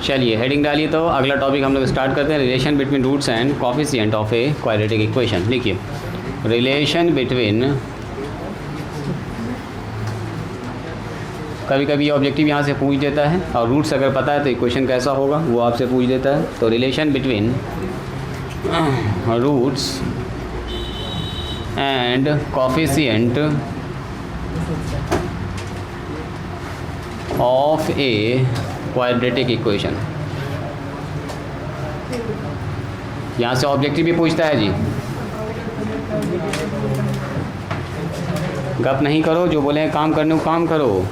चलिए हेडिंग डालिए। तो अगला टॉपिक हम लोग स्टार्ट करते हैं, relation between roots and coefficient of a quadratic equation. लिखिए रिलेशन बिटवीन, कभी कभी ऑब्जेक्टिव यहाँ से पूछ देता है और रूट्स अगर पता है तो इक्वेशन कैसा होगा वो आपसे पूछ देता है। तो relation between roots and coefficient of a quadratic equation, यहाँ से ऑब्जेक्टिव भी पूछता है जी। गप नहीं करो, जो बोले काम करने को काम करो,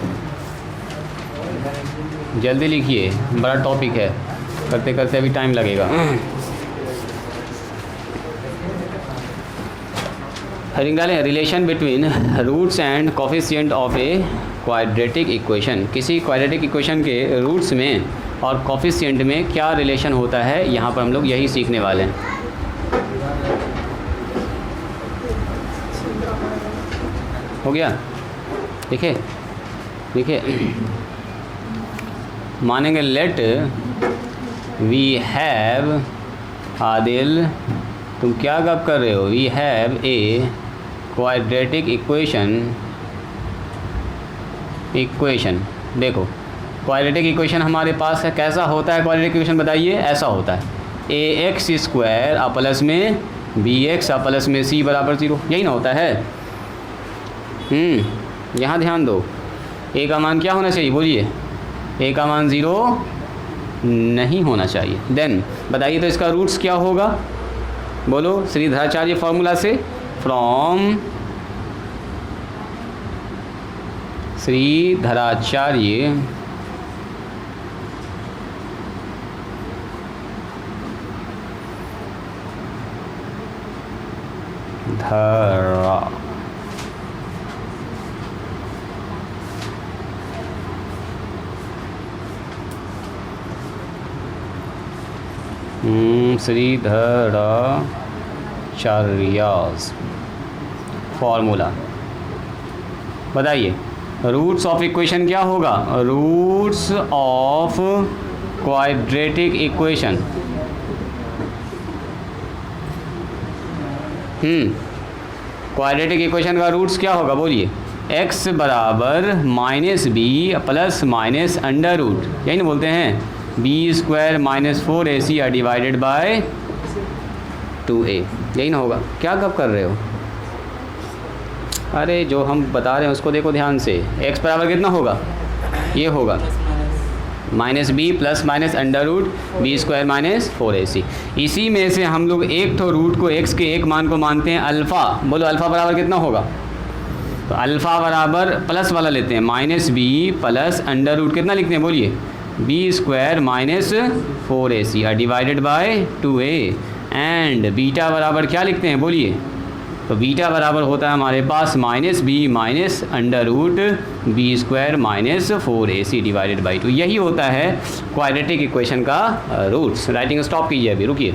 जल्दी लिखिए, बड़ा टॉपिक है, करते करते अभी टाइम लगेगा। हेडिंग डालें, relation between roots and coefficient of a quadratic equation. किसी क्वाड्रेटिक इक्वेशन के रूट्स में और कोफिशिएंट में क्या रिलेशन होता है, यहाँ पर हम लोग यही सीखने वाले हैं। हो गया? देखिए देखिए, मानेंगे लेट वी हैव, आदिल तुम क्या गप कर रहे हो, we have a quadratic equation. देखो क्वाड्रेटिक इक्वेशन हमारे पास है, कैसा होता है क्वाड्रेटिक इक्वेशन बताइए? ऐसा होता है ए एक्स स्क्वायर आ प्लस में बी एक्स आ प्लस में सी बराबर 0, यही ना होता है। यहाँ ध्यान दो, ए का मान क्या होना चाहिए बोलिए? ए का मान 0 नहीं होना चाहिए। देन बताइए तो इसका रूट्स क्या होगा, बोलो श्रीधराचार्य फॉर्मूला से, फ्रॉम श्रीधराचार्य धरा श्रीधराचार्यस फॉर्मूला। बताइए रूट्स ऑफ इक्वेशन क्या होगा? Roots of quadratic equation, quadratic equation का रूट्स क्या होगा बोलिए? x बराबर minus b plus minus under root, यही ना बोलते हैं, b square minus 4ac or divided by 2a, यही ना होगा? क्या कब कर रहे हो? अरे जो हम बता रहे हैं उसको देखो ध्यान से। x बराबर कितना होगा? ये होगा minus b plus minus under root B square minus 4ac। इसी में से हम लोग एक तो रूट को x के एक मान को मानते हैं अल्फ़ा। बोलो अल्फ़ा बराबर कितना होगा? तो अल्फ़ा बराबर प्लस वाला लेते हैं, minus b plus under root कितना लिखते हैं बोलिए? B square minus 4ac or divided by 2a। And beta बराबर क्या लिखते हैं बोलिए? तो बीटा बराबर होता है हमारे पास minus B minus under root B square minus 4ac divided by 2। यही होता है क्वाड्रेटिक इक्वेशन का रूट्स। राइटिंग स्टॉप कीजिए, अभी रुकिए,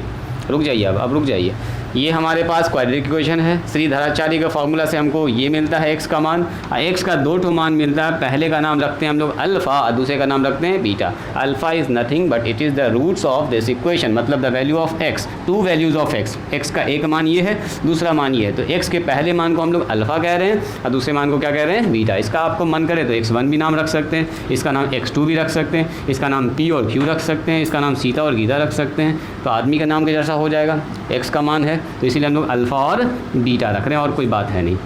रुक जाइए, अब रुक जाइए। ये हमारे पास क्वाड्रेटिक इक्वेशन है। श्रीधराचार्य के फॉर्मूला से हमको ये मिलता है x का मान, x का दो ठो मान मिलता है। पहले का नाम रखते हैं हम लोग अल्फ़ा और दूसरे का नाम रखते हैं beta. Alpha is nothing but it is the roots of this equation, मतलब the value of x, two values of x का एक मान ये है, दूसरा मान ये है। तो x के पहले मान को हम लोग अल्फ़ा कह रहे हैं और दूसरे मान को क्या कह रहे हैं? बीटा। इसका आपको मन करे तो x1 भी नाम रख सकते हैं, इसका नाम x2 भी रख सकते हैं, इसका नाम p और q रख सकते हैं, इसका नाम सीता और गीता रख सकते हैं। तो आदमी का नाम के जैसा हो जाएगा, x का मान है तो इसीलिए हम लोग अल्फ़ा और बीटा रख रहे हैं, और कोई बात है नहीं।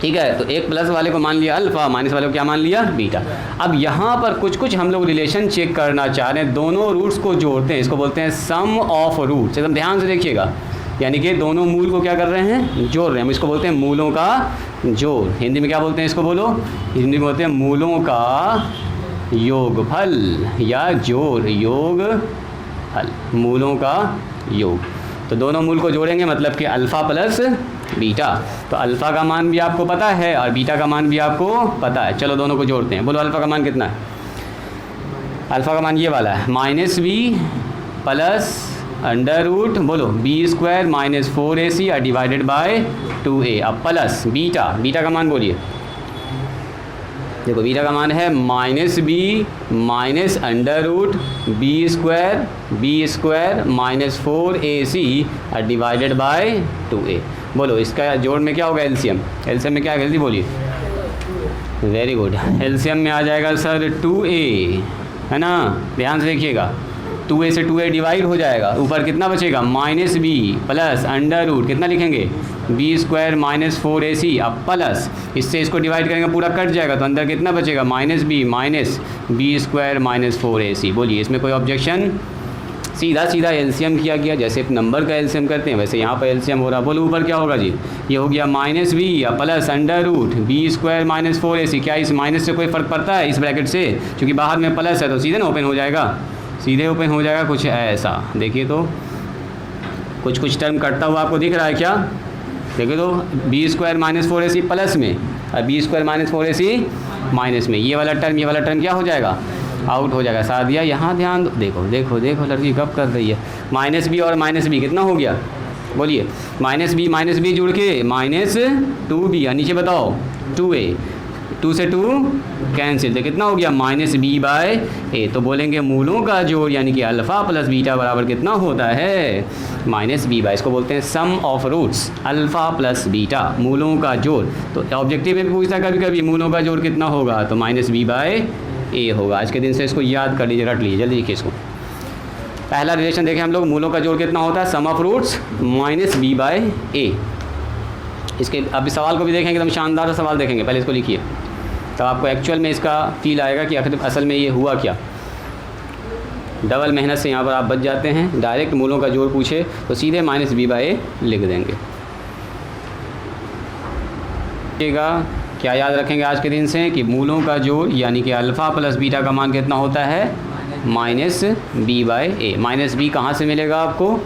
ठीक है, तो एक प्लस वाले को मान लिया अल्फ़ा, माइनस वाले को क्या मान लिया? बीटा। अब यहाँ पर कुछ हम लोग रिलेशन चेक करना चाह रहे हैं, दोनों रूट्स को जोड़ते हैं, इसको बोलते हैं सम ऑफ रूट्स। एकदम ध्यान से देखिएगा, यानी कि दोनों मूल को क्या कर रहे हैं? जोड़ रहे हैं। हम इसको बोलते हैं मूलों का जोड़। हिंदी में क्या बोलते हैं इसको? बोलो, हिंदी में बोलते हैं मूलों का योगफल या जोड़, योगफल, मूलों का योग। तो दोनों मूल को जोड़ेंगे मतलब कि अल्फ़ा प्लस बीटा। तो अल्फ़ा का मान भी आपको पता है और बीटा का मान भी आपको पता है। चलो दोनों को जोड़ते हैं। बोलो अल्फ़ा का मान कितना है? अल्फ़ा का मान ये वाला है, minus b plus under root, बोलो बी स्क्वायर माइनस 4ac और डिवाइडेड बाय 2a। अब प्लस बीटा, बीटा का मान बोलिए, देखो बीटा का मान है minus B minus under root B square minus 4ac divided by 2a। बोलो इसका जोड़ में क्या होगा एलसीएम में क्या जल्दी बोलिए। वेरी गुड, एलसीएम में आ जाएगा सर 2a, है ना, ध्यान से देखिएगा। 2a से 2a डिवाइड हो जाएगा, ऊपर कितना बचेगा minus b plus under root कितना लिखेंगे बी स्क्वायर माइनस 4ac अब प्लस इससे इसको डिवाइड करेंगे पूरा कट जाएगा तो अंदर कितना बचेगा minus B square minus 4ac। बोलिए इसमें कोई ऑब्जेक्शन। सीधा एलसीएम किया गया, जैसे नंबर का एलसीएम करते हैं वैसे यहाँ पर एलसीएम हो रहा। बोलो ऊपर क्या होगा जी, ये हो गया माइनस बी या plus under root B square minus 4ac। क्या इस माइनस से कोई फ़र्क पड़ता है इस ब्रैकेट से, क्योंकि बाहर में प्लस है तो सीधे ना ओपन हो जाएगा, सीधे ओपन हो जाएगा। कुछ ऐसा देखिए तो कुछ टर्म कटता हुआ आपको दिख रहा है क्या, देखिए तो B square minus 4ac plus में और B square minus 4ac minus में, ये वाला टर्म क्या हो जाएगा आउट हो जाएगा। सादिया यहाँ ध्यान दो, देखो लड़की कब कर रही है। माइनस बी और माइनस बी कितना हो गया बोलिए, माइनस बी जुड़ के माइनस 2b, नीचे बताओ 2a, 2 से 2 कैंसिल तो कितना हो गया माइनस बी बाय ए। तो बोलेंगे मूलों का जोड़ यानी कि अल्फ़ा प्लस बीटा बराबर कितना होता है माइनस बी बाय। इसको बोलते हैं sum of roots, alpha plus beta मूलों का जोड़। तो ऑब्जेक्टिव में पूछता है कभी मूलों का जोड़ कितना होगा, तो माइनस बी बाय ए होगा। आज के दिन से इसको याद कर लीजिए, रट लीजिए, जल्दी लिखिए इसको। पहला रिलेशन देखें हम लोग, मूलों का जोड़ कितना होता है sum of roots minus B by A. इसके अब सवाल को भी देखेंगे, एकदम शानदार सवाल देखेंगे, पहले इसको लिखिए तब आपको एक्चुअल में इसका फील आएगा कि आखिर असल में ये हुआ क्या। डबल मेहनत से यहाँ पर आप बच जाते हैं, डायरेक्ट मूलों का जोड़ पूछे तो सीधे माइनस बी बाय ए लिख देंगे। क्या याद रखेंगे आज के दिन से कि मूलों का जोड़ यानी कि अल्फ़ा प्लस बीटा का मान कितना होता है minus B by A. Minus B कहाँ से मिलेगा आपको,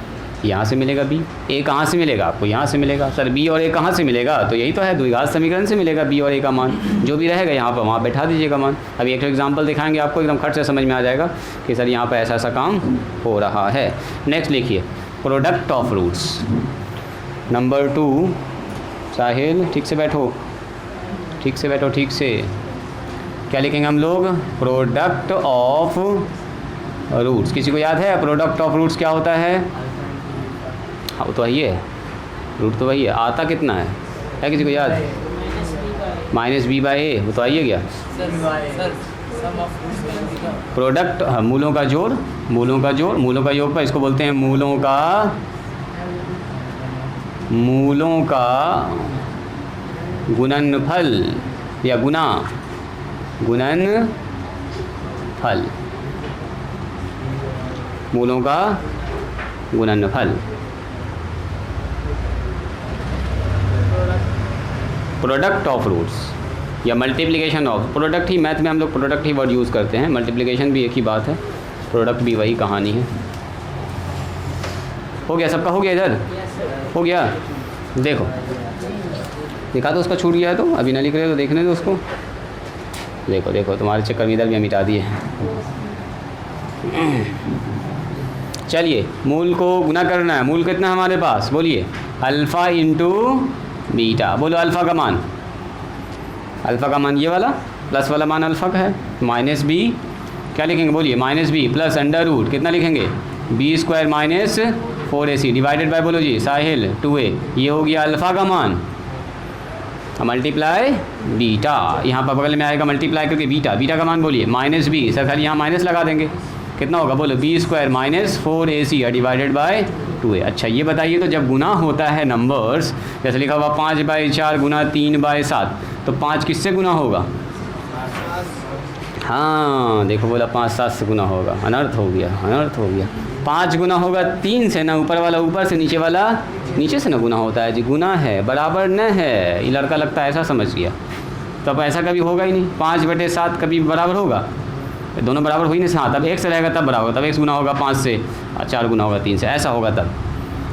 यहाँ से मिलेगा बी। ए कहाँ से मिलेगा आपको, यहाँ से मिलेगा। सर बी और ए कहाँ से मिलेगा, तो यही तो है द्विघात समीकरण से मिलेगा बी और ए का मान। जो भी रहेगा यहाँ पर वहाँ बैठा दीजिएगा मान। अभी एक एग्जांपल दिखाएंगे आपको, एकदम खट से समझ में आ जाएगा कि सर यहाँ पर ऐसा काम हो रहा है। नेक्स्ट लिखिए प्रोडक्ट ऑफ रूट्स नंबर 2। साहिल ठीक से बैठो, ठीक से। क्या लिखेंगे हम लोग, प्रोडक्ट ऑफ रूट्स। किसी को याद है प्रोडक्ट ऑफ रूट्स क्या होता है? हाँ वो तो वही है, रूट तो वही है। आता कितना है किसी को याद? माइनस बी बाय ए, वो तो आइए गया प्रोडक्ट। हाँ मूलों का जोड़ पर इसको बोलते हैं मूलों का गुणनफल या गुणनफल, मूलों का गुणनफल। प्रोडक्ट ऑफ रूट्स या multiplication of. Product he math में हम लोग प्रोडक्ट ही वर्ड यूज़ करते हैं, मल्टीप्लिकेशन भी एक ही बात है, प्रोडक्ट भी वही कहानी है। हो गया सबका, हो गया इधर हो गया। देखो दिखा दो, उसका छूट गया है तो अभी ना लिख रहे तो देखने दो उसको। देखो तुम्हारे चक्कर में इधर भी हम मिटा दिए। चलिए मूल को गुना करना है। मूल कितना हमारे पास बोलिए, अल्फ़ा इंटू बीटा। बोलो अल्फ़ा का मान ये वाला, प्लस वाला मान अल्फ़ा का है, माइनस बी क्या लिखेंगे बोलिए, minus b plus under root कितना लिखेंगे b square minus 4ac divided by बोलो जी साहिल 2a। ये हो गया अल्फ़ा का मान, मल्टीप्लाई बीटा। यहाँ पर बगल में आएगा मल्टीप्लाई करके बीटा का मान बोलिए माइनस बी, सर खाली यहाँ माइनस लगा देंगे, कितना होगा बोलो b square minus 4ac divided by 2a। अच्छा ये बताइए तो जब गुना होता है नंबर्स, जैसे लिखा हुआ 5/4 गुना 3/7, तो 5 किससे गुना होगा? हाँ देखो बोला 5 7 से गुना होगा, अनर्थ हो गया। 5 गुना होगा 3 से ना, ऊपर वाला ऊपर से, नीचे वाला नीचे से ना गुना होता है जी, गुना है बराबर न है। ये लड़का लगता है ऐसा समझ गया, तो अब ऐसा कभी होगा ही नहीं। 5/7 कभी बराबर होगा, दोनों बराबर हुई नहीं। हाँ तब एक से रहेगा तब बराबर, तब 1 गुना होगा 5 से और 4 गुना होगा 3 से, ऐसा होगा। तब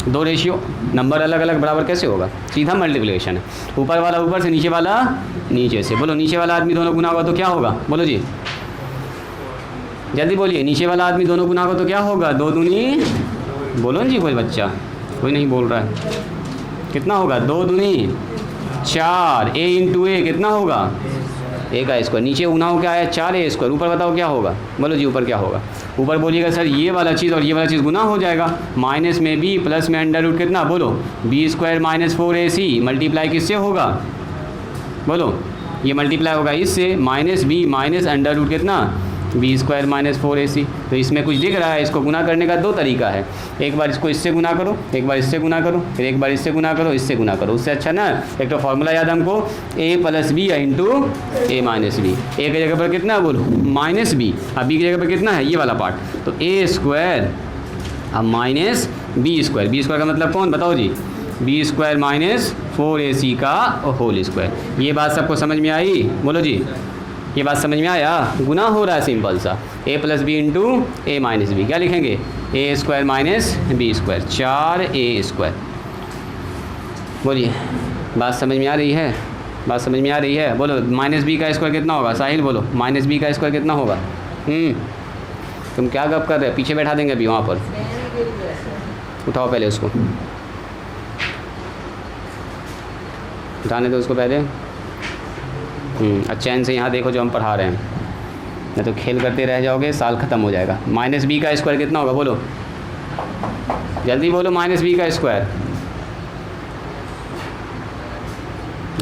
दो रेशियो नंबर अलग अलग बराबर कैसे होगा? सीधा मल्टीप्लिकेशन है, ऊपर वाला ऊपर से, नीचे वाला नीचे से। बोलो नीचे वाला आदमी दोनों गुना होगा तो क्या होगा? बोलो जी जल्दी बोलिए, नीचे वाला आदमी दोनों गुना होगा तो क्या होगा? 2 दूनी, बोलो जी कोई बच्चा, कोई नहीं बोल रहा है। कितना होगा? 2 दूनी 4, a इंटू ए कितना होगा ए का स्क्वायर, नीचे गुना हो क्या है 4a², ऊपर बताओ क्या होगा, बोलो जी ऊपर क्या होगा, ऊपर बोलिएगा सर ये वाला चीज़ और ये वाला चीज़ गुना हो जाएगा, माइनस में b प्लस में अंडर रूट कितना, बोलो b² माइनस 4ac मल्टीप्लाई किससे होगा, बोलो ये मल्टीप्लाई होगा इससे, minus b minus under root कितना b² माइनस 4ac। तो इसमें कुछ दिख रहा है, इसको गुना करने का दो तरीका है, एक बार इसको इससे गुना करो, एक बार इससे गुना करो, फिर एक बार इससे गुना करो, इससे गुना करो, उससे अच्छा ना एक तो फॉर्मूला याद हमको a plus B into a minus B, A की जगह पर कितना बोलो माइनस बी, अब b की जगह पर कितना है ये वाला पार्ट, तो a² अब माइनस b² का मतलब कौन बताओ जी, b² माइनस 4ac का होल स्क्वायर। ये बात सबको समझ में आई, बोलो जी ये बात समझ में आया, गुना हो रहा है सिंपल सा, a plus B into A minus B, क्या लिखेंगे a² माइनस b², 4a²। बोलिए बात समझ में आ रही है, बात समझ में आ रही है, बोलो माइनस b का स्क्वायर कितना होगा, साहिल बोलो माइनस b का स्क्वायर कितना होगा। तुम क्या गप कर रहे हो, पीछे बैठा देंगे अभी वहाँ पर, उठाओ पहले उसको, उठाने दो उसको पहले। चैन से यहाँ देखो जो हम पढ़ा रहे हैं, नहीं तो खेल करते रह जाओगे, साल ख़त्म हो जाएगा। माइनस b का स्क्वायर कितना होगा, बोलो जल्दी बोलो, माइनस b का स्क्वायर।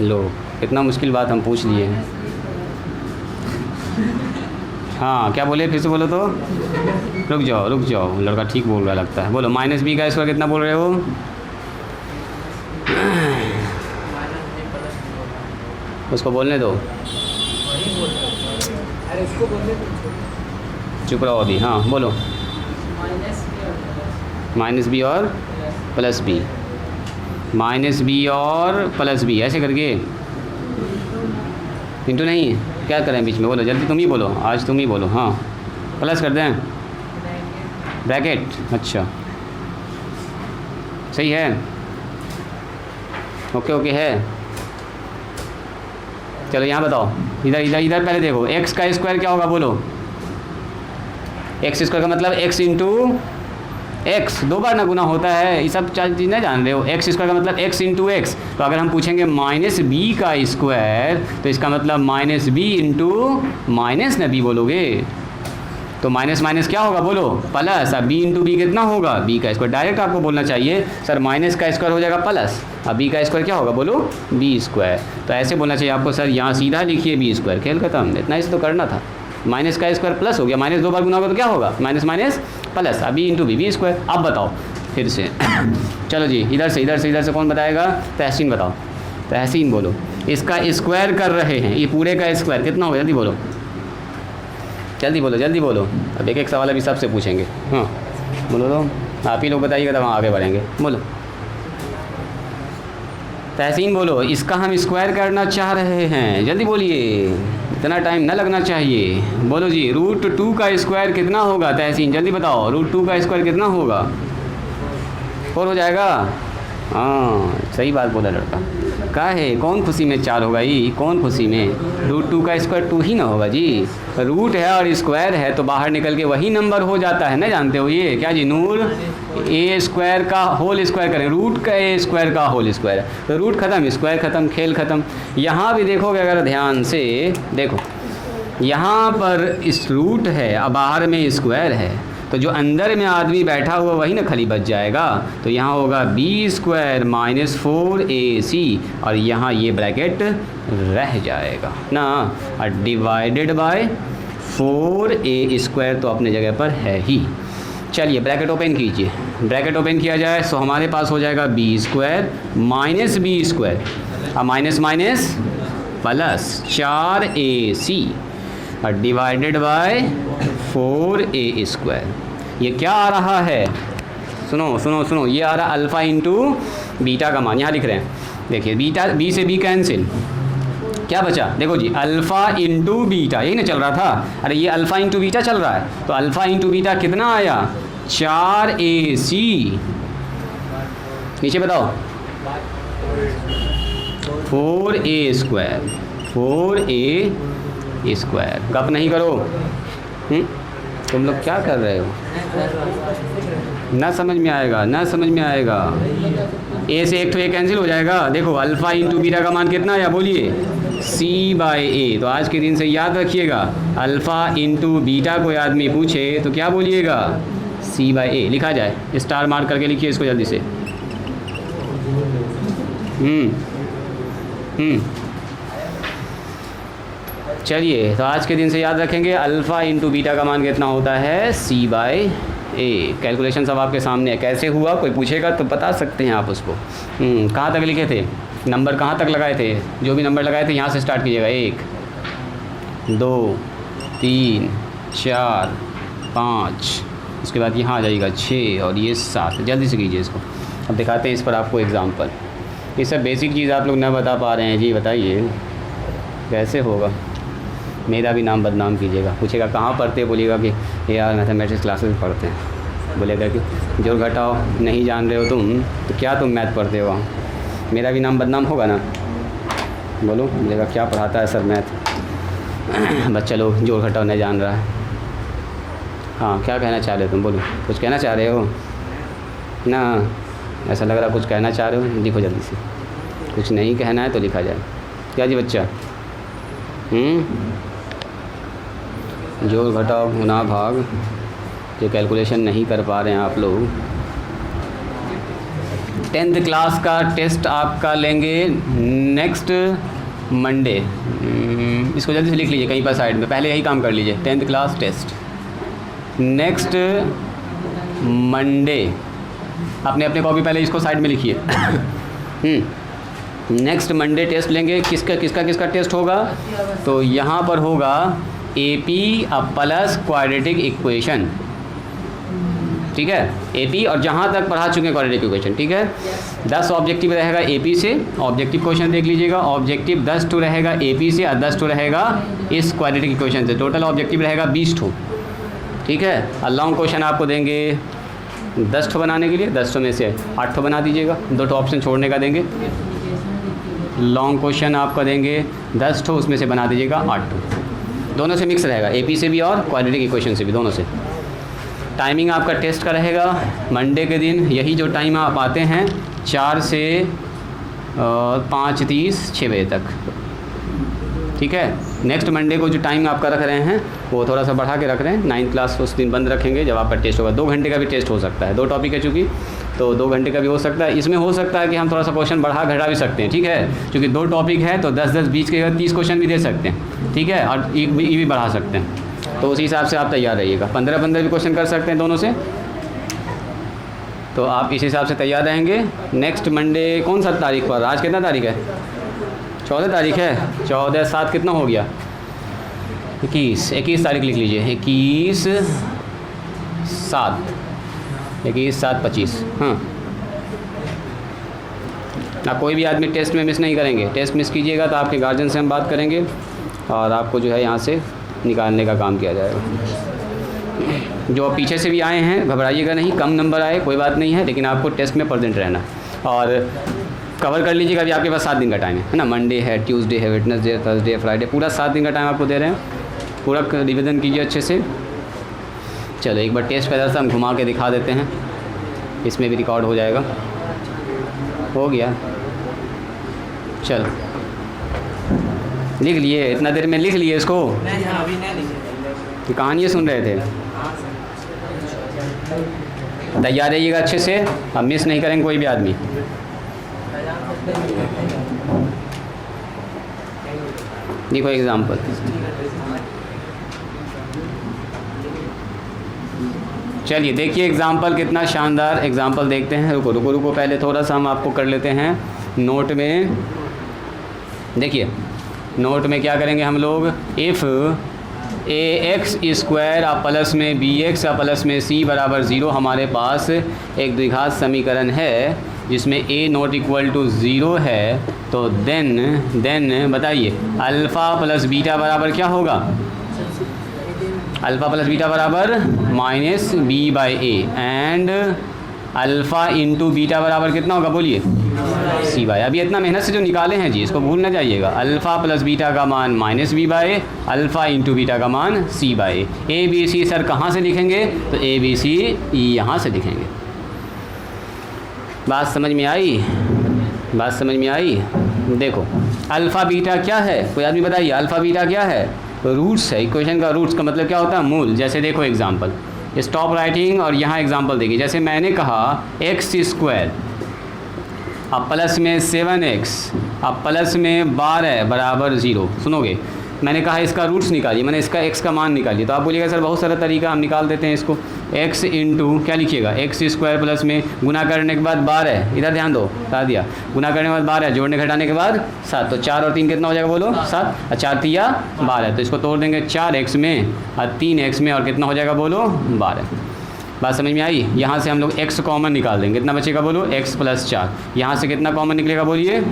लो इतना मुश्किल बात हम पूछ लिए हैं। हाँ क्या बोले, फिर से बोलो तो, रुक जाओ लड़का ठीक बोल रहा लगता है, बोलो माइनस b का स्क्वायर कितना बोल रहे हो, उसको बोलने दो, चुप रहो अभी। हाँ बोलो माइनस बी और प्लस बी, माइनस बी और प्लस बी ऐसे करके, इंटू नहीं क्या करें बीच में, बोलो जल्दी तुम ही बोलो, आज तुम ही बोलो। हाँ प्लस कर दें ब्रैकेट, अच्छा सही है, ओके है। चलो यहाँ बताओ, इधर पहले देखो, x का स्क्वायर क्या होगा, बोलो x स्क्वायर का मतलब x इंटू एक्स, दो बार ना गुना होता है, ये सब चीज़ नहीं जान रहे हो, x स्क्वायर का मतलब x इंटू एक्स। तो अगर हम पूछेंगे माइनस b का स्क्वायर तो इसका मतलब माइनस b इंटू माइनस न b बोलोगे, तो माइनस माइनस क्या होगा बोलो प्लस, अब b इंटू बी कितना होगा b का स्क्वायर, डायरेक्ट आपको बोलना चाहिए सर माइनस का स्क्वायर हो जाएगा प्लस, अब b का स्क्वायर क्या होगा बोलो b², तो ऐसे बोलना चाहिए आपको सर यहाँ सीधा लिखिए b², खेल खत्म, इतना इसे तो करना था। माइनस का स्क्वायर प्लस हो गया, माइनस दो बार गुना होगा तो क्या होगा माइनस माइनस प्लस, अब b इंटू बी b²। अब बताओ फिर से चलो जी इधर से कौन बताएगा, तहसीन बताओ, तहसीन बोलो, इसका स्क्वायर कर रहे हैं, ये पूरे का स्क्वायर कितना होगा, जल्दी बोलो, अब एक सवाल अभी सबसे पूछेंगे। हाँ बोलो तो आप ही लोग बताइएगा तब हम आगे बढ़ेंगे, बोलो तहसीन बोलो, इसका हम स्क्वायर करना चाह रहे हैं, जल्दी बोलिए, इतना टाइम न लगना चाहिए, बोलो जी √2 का स्क्वायर कितना होगा, तहसीन जल्दी बताओ, √2 का स्क्वायर कितना होगा, 4 हो जाएगा। हाँ सही बात बोला लड़का, का है कौन खुशी में 4 होगा, ये कौन खुशी में, √2 का स्क्वायर 2 ही ना होगा जी, रूट है और स्क्वायर है तो बाहर निकल के वही नंबर हो जाता है ना, जानते हो ये क्या जी नूर, a² का होल स्क्वायर करें, रूट का a² का होल स्क्वायर, तो रूट खत्म स्क्वायर खत्म, खेल खत्म। यहाँ भी देखोगे अगर ध्यान से देखो, यहाँ पर इस रूट है अब बाहर में स्क्वायर है, तो जो अंदर में आदमी बैठा हुआ वही ना खाली बच जाएगा, तो यहाँ होगा b² माइनस 4ac और यहाँ ये ब्रैकेट रह जाएगा ना, और डिवाइडेड बाय 4a² तो अपने जगह पर है ही। चलिए ब्रैकेट ओपन कीजिए, ब्रैकेट ओपन किया जाए तो हमारे पास हो जाएगा b² माइनस b², अब माइनस माइनस प्लस 4ac और डिवाइडेड बाय 4a²। ये क्या आ रहा है, सुनो, ये आ रहा अल्फ़ा इंटू बीटा का मान, यहाँ लिख रहे हैं, देखिए बीटा, बी से बी कैंसिल, क्या बचा देखो जी अल्फ़ा इंटू बीटा, यही ना चल रहा था, अरे ये अल्फ़ा इंटू बीटा चल रहा है, तो अल्फ़ा इंटू बीटा कितना आया 4ac, नीचे बताओ 4a², गप नहीं करो, तुम लोग क्या कर रहे हो? ना समझ में आएगा, ना समझ में आएगा। ए से एक तो ए कैंसिल हो जाएगा। देखो अल्फ़ा इंटू बीटा का मान कितना आया बोलिए? C/A। तो आज के दिन से याद रखिएगा, अल्फ़ा इंटू बीटा कोई आदमी पूछे तो क्या बोलिएगा? C/A। लिखा जाए, स्टार मार्क करके लिखिए इसको जल्दी से। चलिए, तो आज के दिन से याद रखेंगे अल्फ़ा इंटू बीटा का मान कितना होता है? C/A। कैलकुलेशन सब आपके सामने है। कैसे हुआ कोई पूछेगा तो बता सकते हैं आप उसको। कहाँ तक लिखे थे? नंबर कहाँ तक लगाए थे? जो भी नंबर लगाए थे यहाँ से स्टार्ट कीजिएगा। 1 2 3 4 5, उसके बाद यहाँ आ जाएगा 6 और ये 7। जल्दी से कीजिए इसको। अब दिखाते हैं इस पर आपको एग्ज़ाम्पल। ये सब बेसिक चीज़ आप लोग न बता पा रहे हैं जी, बताइए कैसे होगा? मेरा भी नाम बदनाम कीजिएगा। पूछेगा कहाँ पढ़ते हैं, बोलिएगा कि यार मैथमेटिक्स क्लासेस में पढ़ते हैं। बोलेगा कि जोड़ घटाओ नहीं जान रहे हो तुम, तो क्या तुम मैथ पढ़ते हो वहाँ? मेरा भी नाम बदनाम होगा ना। बोलो, बोलेगा क्या पढ़ाता है सर मैथ। बच्चा लोग जोड़ घटाओ नहीं जान रहा है। हाँ, क्या कहना चाह रहे हो तुम? बोलो, कुछ कहना चाह रहे हो ना? ऐसा लग रहा कुछ कहना चाह रहे हो। लिखो जल्दी से। कुछ नहीं कहना है तो लिखा जाए। क्या जी बच्चा? जोड़ घटाव गुना भाग जो कैलकुलेशन नहीं कर पा रहे हैं आप लोग। 10th क्लास का टेस्ट आपका लेंगे नेक्स्ट मंडे। इसको जल्दी से लिख लीजिए कहीं पर साइड में, पहले यही काम कर लीजिए। 10th class test next Monday. अपने अपने कॉपी पहले इसको साइड में लिखिए। नेक्स्ट मंडे टेस्ट लेंगे। किसका किसका किसका टेस्ट होगा? तो यहाँ पर होगा AP प्लस क्वाड्रेटिक इक्वेशन। ठीक है, AP और जहाँ तक पढ़ा चुके हैं क्वाड्रेटिक इक्वेशन। ठीक है, 10 ऑब्जेक्टिव रहेगा AP से। ऑब्जेक्टिव क्वेश्चन देख लीजिएगा। ऑब्जेक्टिव 10 ठो रहेगा AP से और 10 ठो रहेगा इस क्वाड्रेटिक इक्वेशन से। टोटल ऑब्जेक्टिव रहेगा 20 ठो। ठीक है, और लॉन्ग क्वेश्चन आपको देंगे 10 ठो बनाने के लिए। 10 ठो में से 8 ठो बना दीजिएगा, 2 ठो ऑप्शन छोड़ने का देंगे। लॉन्ग क्वेश्चन आपका देंगे 10 ठो, उसमें से बना दीजिएगा 8 ठो। दोनों से मिक्स रहेगा, AP से भी और क्वाड्रेटिक इक्वेशन से भी, दोनों से। टाइमिंग आपका टेस्ट का रहेगा मंडे के दिन। यही जो टाइम आप आते हैं 4 से 5:30 6 बजे तक। ठीक है, नेक्स्ट मंडे को जो टाइम आपका रख रहे हैं वो थोड़ा सा बढ़ा के रख रहे हैं। 9th क्लास उस दिन बंद रखेंगे जब आपका टेस्ट होगा। 2 घंटे का भी टेस्ट हो सकता है। 2 टॉपिक है चूँकि, तो 2 घंटे का भी हो सकता है। इसमें हो सकता है कि हम थोड़ा सा क्वेश्चन बढ़ा घटा भी सकते हैं। ठीक है, क्योंकि 2 टॉपिक है तो 10-10 20 के 30 क्वेश्चन भी दे सकते हैं। ठीक है, और ये भी बढ़ा सकते हैं। तो उसी हिसाब से आप तैयार रहिएगा। 15-15 भी क्वेश्चन कर सकते हैं दोनों से। तो आप इस हिसाब से तैयार रहेंगे। नेक्स्ट मंडे कौन सा तारीख पर? आज कितना तारीख है? 14 तारीख है। 14 7 कितना हो गया? 21 तारीख लिख लीजिए। 21 7 25। हाँ, ना कोई भी आदमी टेस्ट में मिस नहीं करेंगे। टेस्ट मिस कीजिएगा तो आपके गार्जियन से हम बात करेंगे और आपको जो है यहाँ से निकालने का काम किया जाएगा। जो पीछे से भी आए हैं घबराइएगा नहीं, कम नंबर आए कोई बात नहीं है, लेकिन आपको टेस्ट में प्रेजेंट रहना और कवर कर लीजिएगा। अभी आपके पास 7 दिन का टाइम है ना। मंडे है, ट्यूसडे है, वेडनेसडे, थर्सडे, फ्राइडे, पूरा 7 दिन का टाइम आपको दे रहे हैं। पूरा रिविज़न कीजिए अच्छे से। चलो एक बार टेस्ट पैदल से हम घुमा के दिखा देते हैं, इसमें भी रिकॉर्ड हो जाएगा। हो गया, चलो लिख लिए। इतना देर में लिख लिए इसको? तो कहानियाँ सुन रहे थे। तैयार रहिएगा अच्छे से, हम मिस नहीं करेंगे कोई भी आदमी। देखो एग्जाम्पल। चलिए देखिए एग्जाम्पल, कितना शानदार एग्जाम्पल देखते हैं। रुको रुको रुको, पहले थोड़ा सा हम आपको कर लेते हैं नोट में। देखिए नोट में क्या करेंगे हम लोग? इफ़ ax स्क्वायर प्लस में bx प्लस में c बराबर 0 हमारे पास एक द्विघात समीकरण है जिसमें a नॉट इक्वल टू 0 है, तो देन बताइए अल्फ़ा प्लस बीटा बराबर क्या होगा? अल्फ़ा प्लस बीटा बराबर -b/a and alpha into beta बराबर कितना होगा बोलिए? सी बाय। अभी इतना मेहनत से जो निकाले हैं जी, इसको भूल ना जाइएगा। अल्फ़ा प्लस बीटा का मान minus B by alpha into beta का मान C by. A B C sir कहाँ से लिखेंगे? तो ए बी सी यहाँ से लिखेंगे। बात समझ में आई? बात समझ में आई? देखो अल्फ़ा बीटा क्या है, कोई आदमी बताइए। अल्फ़ा बीटा क्या है? रूट्स है। इक्वेशन का रूट्स का मतलब क्या होता है? मूल। जैसे देखो एग्जांपल, स्टॉप राइटिंग और यहाँ एग्जांपल देखिए। जैसे मैंने कहा एक्स स्क्वायर, अब प्लस में 7x, अब प्लस में 12 बराबर 0। सुनोगे, मैंने कहा इसका रूट्स निकालिए, मैंने इसका x का मान निकालिए। तो आप बोलिएगा सर बहुत सारा तरीका, हम निकाल देते हैं इसको। x इंटू क्या लिखिएगा? एक्स स्क्वायर प्लस में गुना करने के बाद 12, इधर ध्यान दो, बता दिया। गुना करने के बाद 12, जोड़ने घटाने के बाद 7, तो 4 और 3 कितना हो जाएगा बोलो? 7। 4 तिया 12, तो इसको तोड़ देंगे 4x में और 3x में, और कितना हो जाएगा बोलो? 12। बात समझ में आई? यहाँ से हम लोग x कॉमन निकाल देंगे, कितना बचेगा बोलो? x plus 4। यहाँ से कितना कॉमन निकलेगा बोलिए?